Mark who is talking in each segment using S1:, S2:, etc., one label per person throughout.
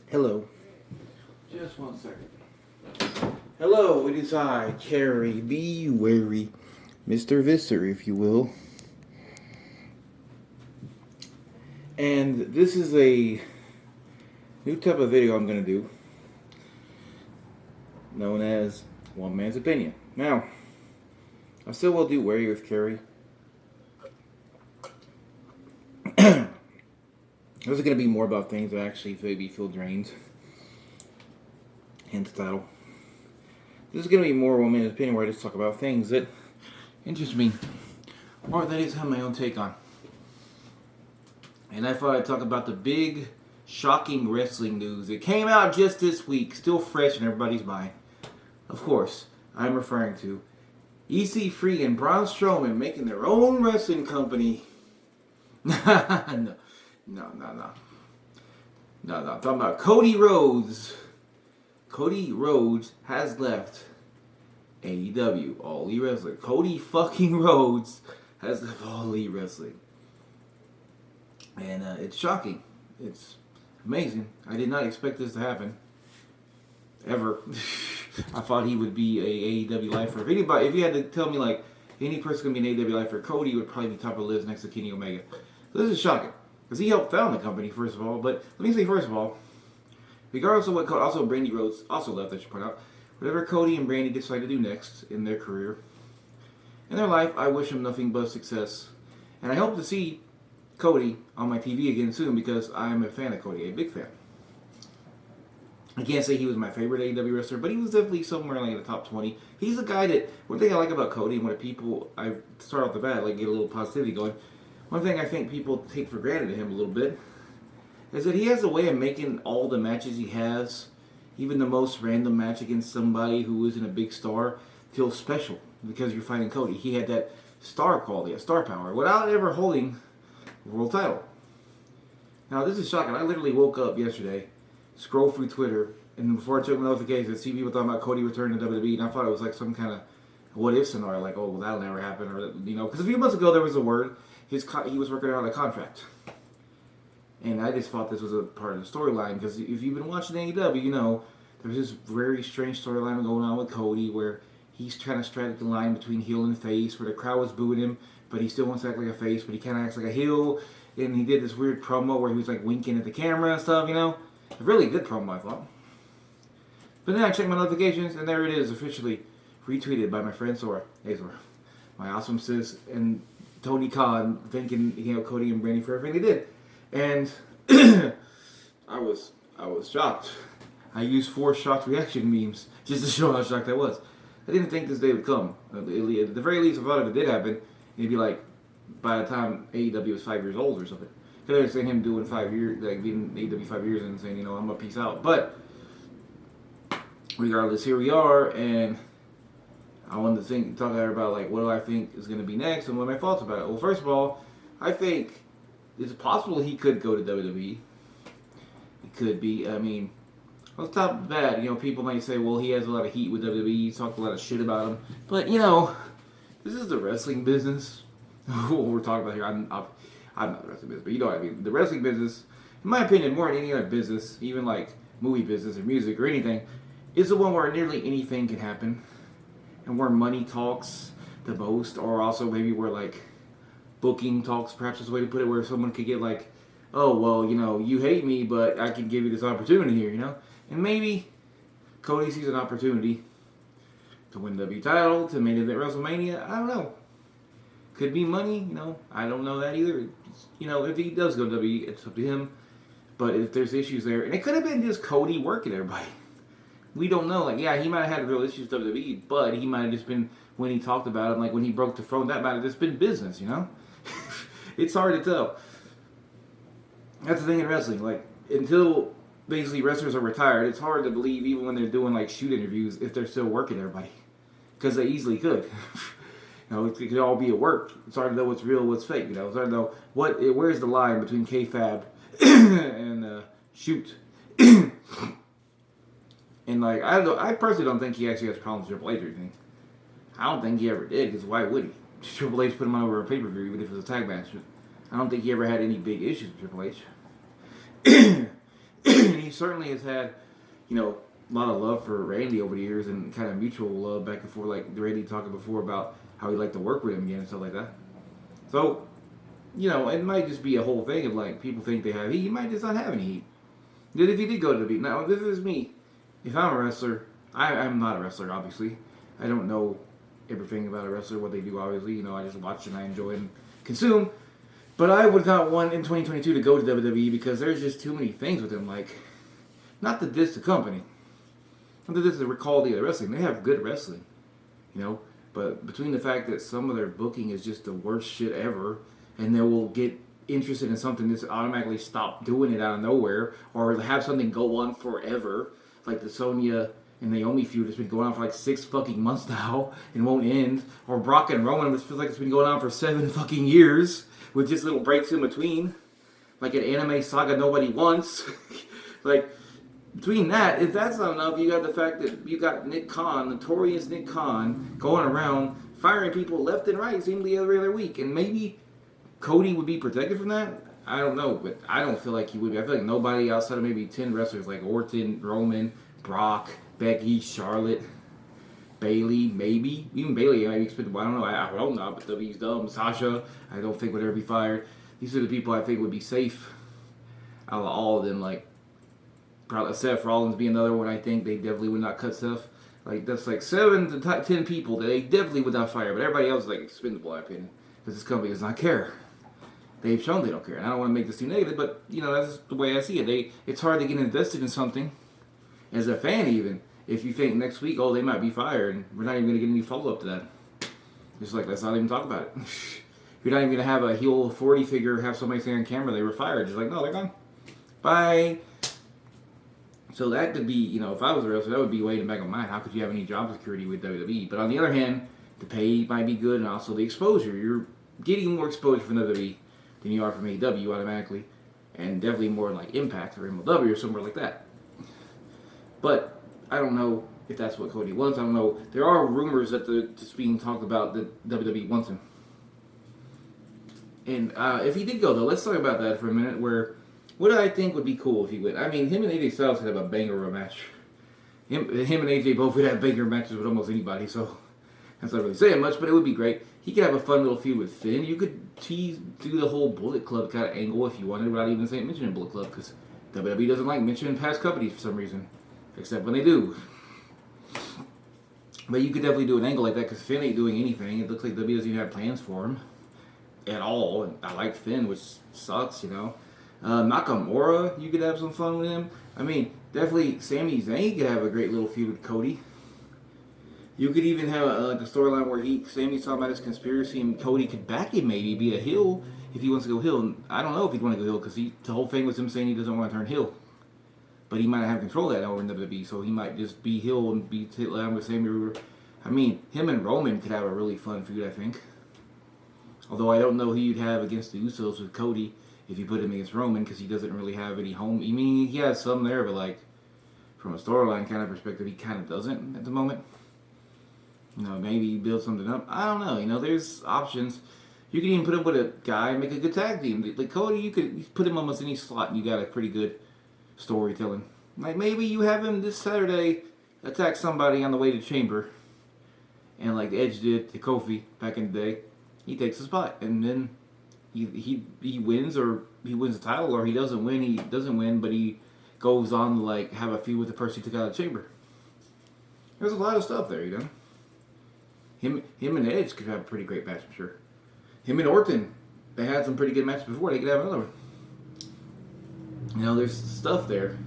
S1: Hello. Just 1 second. Hello, it is I, Carrie. Be wary. Mr. Visser, if you will. And this is a new type of video I'm going to do, known as One Man's Opinion. Now, I still will do Wary with Carrie. This is going to be more about things that actually maybe feel drained. Hence the title. This is going to be more One Man's Opinion, where I just talk about things that interest me, or that I just have my own take on. And I thought I'd talk about the big, shocking wrestling news that came out just this week, still fresh in everybody's mind. Of course, I'm referring to EC3 and Braun Strowman making their own wrestling company. No. I'm talking about Cody Rhodes. Cody Rhodes has left AEW, All Elite Wrestling. Cody fucking Rhodes has left All Elite Wrestling. And it's shocking. It's amazing. I did not expect this to happen. Ever. I thought he would be a AEW lifer. If you had to tell me, like, any person going to be an AEW lifer, Cody would probably be top of the list next to Kenny Omega. So this is shocking. Because he helped found the company, first of all. But let me say, first of all, regardless of what also Brandy Rhodes also left, I should point out, whatever Cody and Brandy decide to do next in their career, in their life, I wish them nothing but success. And I hope to see Cody on my TV again soon, because I am a fan of Cody, a big fan. I can't say he was my favorite AEW wrestler, but he was definitely somewhere like in the top 20. He's a guy that, one thing I like about Cody, and what people, I start off the bat, like get a little positivity going, one thing I think people take for granted of him a little bit is that he has a way of making all the matches he has, even the most random match against somebody who isn't a big star, feel special because you're fighting Cody. He had that star quality, a star power, without ever holding the world title. Now, this is shocking. I literally woke up yesterday, scrolled through Twitter, and before I checked my notifications, I see people talking about Cody returning to WWE, and I thought it was like some kind of what-if scenario, like, oh, well, that'll never happen, or, you know, because a few months ago there was a word, he was working out a contract. And I just thought this was a part of the storyline, because if you've been watching AEW, you know, there's this very strange storyline going on with Cody, where he's trying to straddle the line between heel and face, where the crowd was booing him, but he still wants to act like a face, but he kind of acts like a heel, and he did this weird promo where he was like winking at the camera and stuff, you know? A really good promo, I thought. But then I checked my notifications, and there it is, officially retweeted by my friend Sora. Hey Sora. My awesome sis, and Tony Khan, thanking, you know, Cody and Brandy for everything they did. And I was shocked. I used 4 shocked reaction memes just to show how shocked I was. I didn't think this day would come. At the very least, I thought if it did happen, it'd be like by the time AEW was 5 years old or something. Because I understand him doing 5 years, like being AEW 5 years and saying, you know, I'm gonna peace out. But regardless, here we are, and I wanted to talk about like what do I think is gonna be next and what are my thoughts about it. Well, first of all, I think it's possible he could go to WWE. It could be. I mean, on top of that, you know, people might say, well, he has a lot of heat with WWE. He's talked a lot of shit about him. But, you know, this is the wrestling business. What we're talking about here. I'm not the wrestling business, but you know what I mean. The wrestling business, in my opinion, more than any other business, even like movie business or music or anything, is the one where nearly anything can happen. And where money talks the most, or also maybe where, like, booking talks, perhaps is the way to put it, where someone could get like, oh, well, you know, you hate me, but I can give you this opportunity here, you know? And maybe Cody sees an opportunity to win the W title, to main event WrestleMania. I don't know. Could be money, you know? I don't know that either. You know, if he does go to WWE, it's up to him. But if there's issues there, and it could have been just Cody working everybody. We don't know. Like, yeah, he might have had real issues with WWE, but he might have just been, when he talked about it, like when he broke the throne, that might have just been business, you know? It's hard to tell. That's the thing in wrestling. Like, until basically wrestlers are retired, it's hard to believe, even when they're doing like shoot interviews, if they're still working everybody, because they easily could. You know, it could all be at work. It's hard to know what's real, what's fake. You know, it's hard to know where's the line between kayfabe and shoot. And like, I personally don't think he actually has problems with Triple H or anything. I don't think he ever did, because why would he? Triple H put him on over a pay-per-view, even if it was a tag match. I don't think he ever had any big issues with Triple H. He he certainly has had, a lot of love for Randy over the years and kind of mutual love back and forth. Like Randy talking before about how he liked to work with him again and stuff like that. So, it might just be a whole thing of like people think they have heat. He might just not have any heat. Then if he did go to the beat, now this is me. If I'm a wrestler, I'm not a wrestler, obviously. I don't know everything about a wrestler, what they do, obviously. I just watch and I enjoy and consume. But I would not want in 2022 to go to WWE because there's just too many things with them. Like, not that this the company. Not that this is the quality of the wrestling. They have good wrestling, But between the fact that some of their booking is just the worst shit ever, and they will get interested in something that's automatically stop doing it out of nowhere, or have something go on forever, like the Sonya and Naomi feud has been going on for like 6 fucking months now and won't end, or Brock and Roman, which feels like it's been going on for 7 fucking years with just little breaks in between, like an anime saga nobody wants. Like, between that, if that's not enough, you got the fact that you got Nick Khan, notorious Nick Khan, going around firing people left and right, seemingly every other week, and maybe Cody would be protected from that? I don't know, but I don't feel like he would be. I feel like nobody outside of maybe 10 wrestlers like Orton, Roman, Brock, Becky, Charlotte, Bayley, maybe. Even Bayley, I expect. I don't know. I hope not, but W's dumb. Sasha, I don't think would ever be fired. These are the people I think would be safe out of all of them. Like, probably Seth Rollins be another one. I think they definitely would not cut Seth. Like, that's like 7 to 10 people that they definitely would not fire. But everybody else is like expendable, in my opinion. Because this company does not care. They've shown they don't care. And I don't want to make this too negative, but, that's the way I see it. It's hard to get invested in something, as a fan even, if you think next week, they might be fired, and we're not even going to get any follow-up to that. Just like, let's not even talk about it. You're not even going to have a heel authority figure have somebody say on camera they were fired. Just like, no, they're gone. Bye. So that could be, if I was a wrestler, that would be way in the back of my mind. How could you have any job security with WWE? But on the other hand, the pay might be good, and also the exposure. You're getting more exposure from WWE than you are from AEW automatically, and definitely more like Impact or MLW or somewhere like that. But I don't know if that's what Cody wants. I don't know. There are rumors that it's being talked about that WWE wants him. And if he did go, though, let's talk about that for a minute. What I think would be cool if he went. I mean, him and AJ Styles could have a banger of a match. Him and AJ both would have banger matches with almost anybody, so that's not really saying much, but it would be great. He could have a fun little feud with Finn. You could do the whole Bullet Club kind of angle if you wanted without even mentioning Bullet Club, because WWE doesn't like mentioning past companies for some reason, except when they do. But you could definitely do an angle like that, because Finn ain't doing anything. It looks like WWE doesn't even have plans for him at all. And I like Finn, which sucks, Nakamura, you could have some fun with him. I mean, definitely Sami Zayn could have a great little feud with Cody. You could even have a storyline where Sami's talking about his conspiracy and Cody could back him, maybe be a heel if he wants to go heel. And I don't know if he'd want to go heel because the whole thing was him saying he doesn't want to turn heel. But he might not have control of that over in WWE, so he might just be heel and be along with Sami. I mean, him and Roman could have a really fun feud, I think. Although I don't know who you'd have against the Usos with Cody if you put him against Roman, because he doesn't really have any home. I mean, he has some there, but like from a storyline kind of perspective, he kind of doesn't at the moment. Maybe build something up. I don't know. There's options. You can even put him with a guy and make a good tag team. Like Cody, you could put him almost any slot and you got a pretty good storytelling. Like maybe you have him this Saturday attack somebody on the way to Chamber. And like Edge did to Kofi back in the day. He takes the spot. And then he wins, or he wins the title, or he doesn't win. He doesn't win, but he goes on to like have a feud with the person he took out of the Chamber. There's a lot of stuff there, Him and Edge could have a pretty great match, I'm sure. Him and Orton, they had some pretty good matches before. They could have another one. There's stuff there.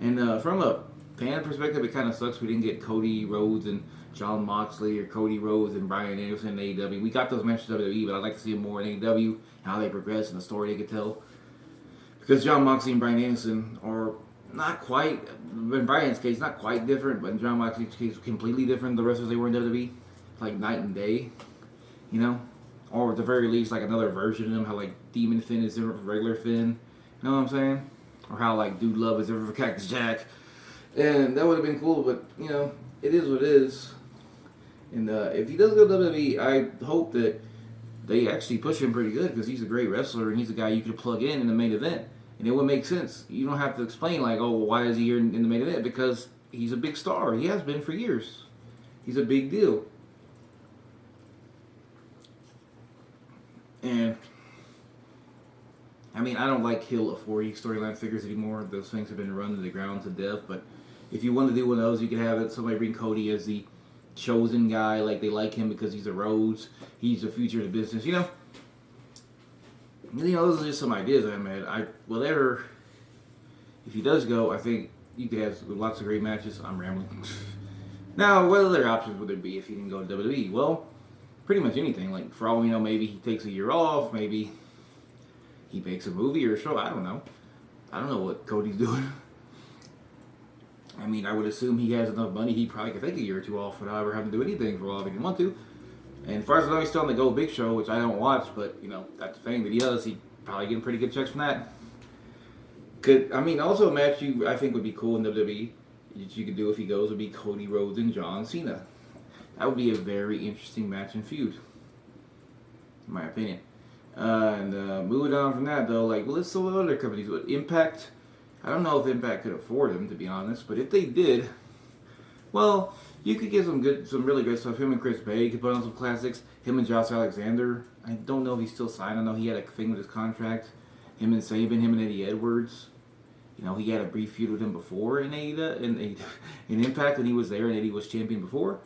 S1: And from a fan perspective, it kind of sucks we didn't get Cody Rhodes and Jon Moxley, or Cody Rhodes and Bryan Danielson in AEW. We got those matches in WWE, but I'd like to see them more in AEW, how they progress and the story they could tell. Because Jon Moxley and Bryan Danielson are not quite, in Bryan's case, not quite different, but in Jon Moxley's case, completely different than the wrestlers they were in WWE. Like night and day, Or at the very least, like another version of them, how like Demon Finn is different from regular Finn. You know what I'm saying? Or how like Dude Love is different from Cactus Jack. And that would have been cool, but, it is what it is. And if he does go to WWE, I hope that they actually push him pretty good, because he's a great wrestler and he's a guy you could plug in the main event And it would make sense. You don't have to explain like, oh, well, why is he here in the main event? Because he's a big star. He has been for years. He's a big deal. And I mean, I don't like Hill authority storyline figures anymore. Those things have been run to the ground to death. But if you want to do one of those, you could have it. Somebody bring Cody as the chosen guy. Like, they like him because he's a Rhodes. He's the future of the business. You know, those are just some ideas I made. Whatever. If he does go, I think you could have lots of great matches. I'm rambling. Now, what other options would there be if he didn't go to WWE? Well, pretty much anything. Like, for all we know, maybe he takes a year off. Maybe he makes a movie or a show. I don't know. I don't know what Cody's doing. I mean, I would assume he has enough money. He probably could take a year or two off without ever having to do anything for a while if he didn't want to. And as far as I know, he's still on the Go Big Show, which I don't watch, but, that's the thing that he does. He probably getting pretty good checks from that. Also a match I think would be cool in WWE that you could do if he goes would be Cody Rhodes and John Cena. That would be a very interesting match and feud, in my opinion. Moving on from that, though, let's see what other companies would. Impact, I don't know if Impact could afford him, to be honest, but if they did, well, you could get some really good stuff. Him and Chris Bay could put on some classics. Him and Josh Alexander. I don't know if he's still signed. I know he had a thing with his contract. Him and Sabin, him and Eddie Edwards. He had a brief feud with him before in in Impact when he was there and Eddie was champion before.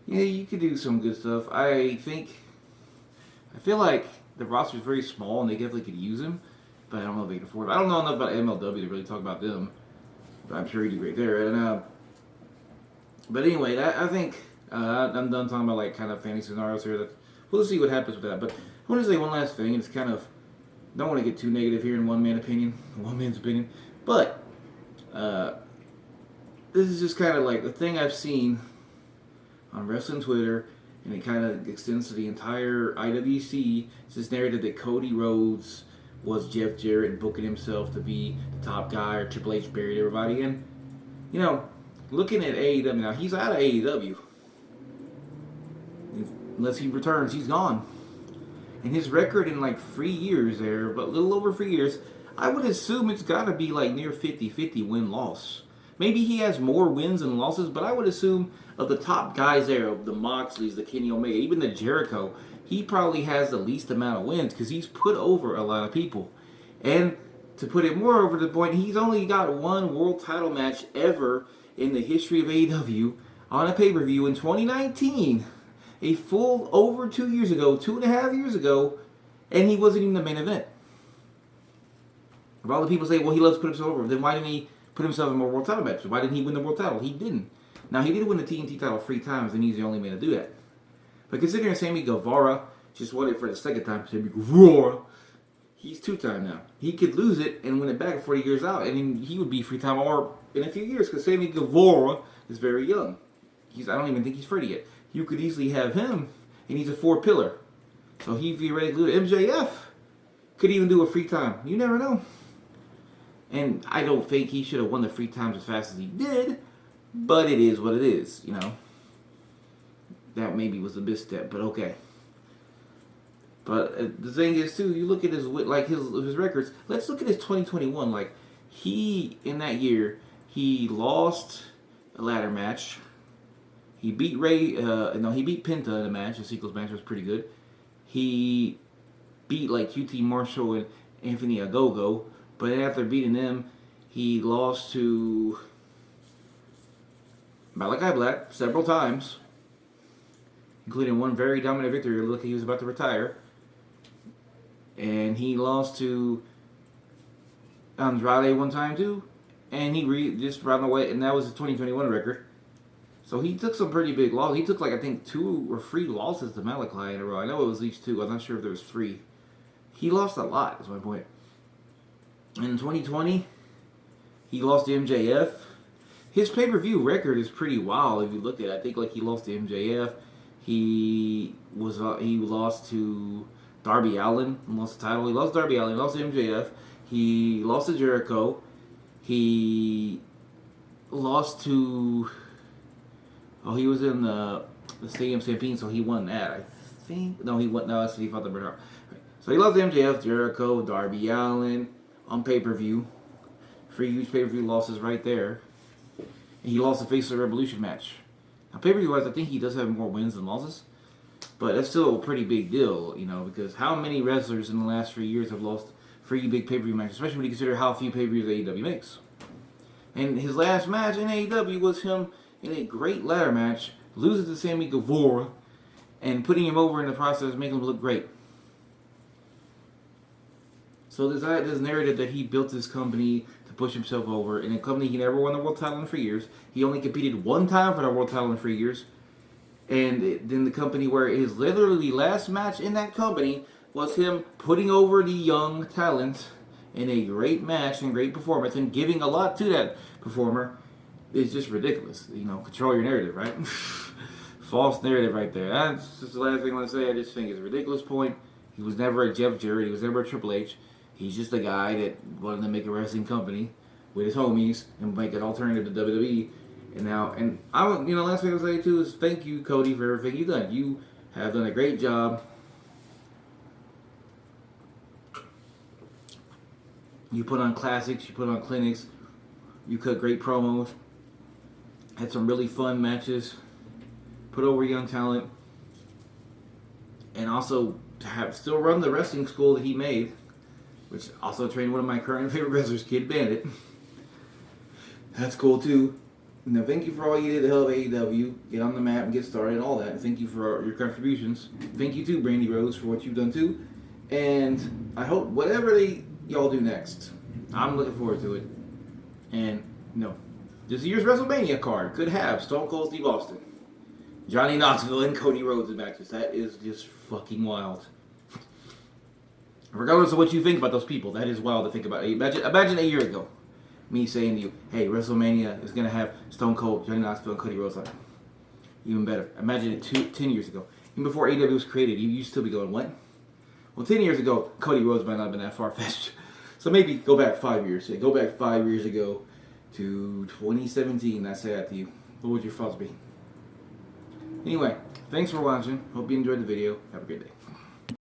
S1: Yeah, you could do some good stuff. I feel like the roster is very small and they definitely could use him, but I don't know if they can afford it. I don't know enough about MLW to really talk about them, but I'm sure he'd do great there. And but anyway, I think I'm done talking about kind of fantasy scenarios here. We'll see what happens with that. But I want to say one last thing. It's kind of, don't want to get too negative here in one man's opinion. But this is just kind of like the thing I've seen on wrestling Twitter, and it kind of extends to the entire IWC. It's this narrative that Cody Rhodes was Jeff Jarrett booking himself to be the top guy, or Triple H buried everybody. And, looking at AEW, now he's out of AEW. Unless he returns, he's gone. And his record in 3 years there, but a little over 3 years, I would assume it's got to be near 50-50 win-loss. Maybe he has more wins than losses, but I would assume of the top guys there, of the Moxleys, the Kenny Omega, even the Jericho, he probably has the least amount of wins because he's put over a lot of people. And to put it more over the point, he's only got one world title match ever in the history of AEW on a pay-per-view in 2019. A full over 2 years ago, 2.5 years ago, and he wasn't even the main event. If all the people say, well, he loves to put himself over, then why didn't he put himself in more world title matches? Why didn't he win the world title? He didn't. Now, he did win the TNT title 3 times, and he's the only man to do that. But considering Sammy Guevara just won it for the second time, Sammy Guevara, he's 2-time now. He could lose it and win it back before he years out, and then he would be 3-time or in a few years, because Sammy Guevara is very young. I don't even think he's 30 yet. You could easily have him, and he's a 4-pillar. So he'd be ready to lose. MJF could even do a 3-time. You never know. And I don't think he should have won the 3 times as fast as he did, but it is what it is, That maybe was a misstep, but okay. But the thing is, too, you look at his records. Let's look at his 2021. He, in that year, he lost a ladder match. He beat he beat Penta in a match. The Sequels match was pretty good. He beat QT Marshall and Anthony Ogogo. But then after beating them, he lost to Malachi Black several times, including one very dominant victory. Look, like he was about to retire. And he lost to Andrade one time too. And he just ran away, and that was his 2021 record. So he took some pretty big losses. He took I think 2 or 3 losses to Malachi in a row. I know it was at least 2. I'm not sure if there was 3. He lost a lot, is my point. In 2020, he lost to MJF. His pay-per-view record is pretty wild if you look at it. I think he lost to MJF. He lost to Darby Allin and lost the title. He lost to Darby Allin. He lost to MJF. He lost to Jericho. He lost to... Oh, he was in the Stadium Stampede, so he won that, I think. No, he won. No, that's he fought the Bernard. So he lost to MJF, Jericho, Darby Allin. on pay-per-view. 3 huge pay-per-view losses right there. And he lost the Face of the Revolution match. Now, pay-per-view wise, I think he does have more wins than losses. But that's still a pretty big deal, you know, because how many wrestlers in the last 3 years have lost 3 big pay-per-view matches, especially when you consider how few pay-per-views AEW makes. And his last match in AEW was him in a great ladder match, losing to Sammy Guevara, and putting him over in the process, making him look great. So this narrative that he built this company to push himself over, in a company he never won the world title in 3 years. He only competed 1 time for the world title in 3 years. And then the company where his literally last match in that company was him putting over the young talent in a great match and great performance and giving a lot to that performer is just ridiculous. You know, control your narrative, right? False narrative right there. That's just the last thing I want to say. I just think it's a ridiculous point. He was never a Jeff Jarrett. He was never a Triple H. He's just a guy that wanted to make a wrestling company with his homies and make an alternative to WWE. And now, and I would, you know, last thing I'll say too is thank you, Cody, for everything you've done. You have done a great job. You put on classics, you put on clinics, you cut great promos, had some really fun matches, put over young talent, and also to have still run the wrestling school that he made, which also trained one of my current favorite wrestlers, Kid Bandit. That's cool too. Now, thank you for all you did to help AEW get on the map and get started and all that. And thank you for your contributions. Thank you too, Brandy Rhodes, for what you've done too. And I hope whatever y'all do next, I'm looking forward to it. And, you know, this year's WrestleMania card could have Stone Cold Steve Austin, Johnny Knoxville, and Cody Rhodes in matches. That is just fucking wild. Regardless of what you think about those people, that is wild to think about. Imagine a year ago, me saying to you, hey, WrestleMania is going to have Stone Cold, Johnny Knoxville, and Cody Rhodes on it. Even better. Imagine it 10 years ago. Even before AEW was created, you'd still be going, what? Well, 10 years ago, Cody Rhodes might not have been that far-fetched. So maybe go back 5 years. Go back 5 years ago to 2017. I say that to you. What would your thoughts be? Anyway, thanks for watching. Hope you enjoyed the video. Have a great day.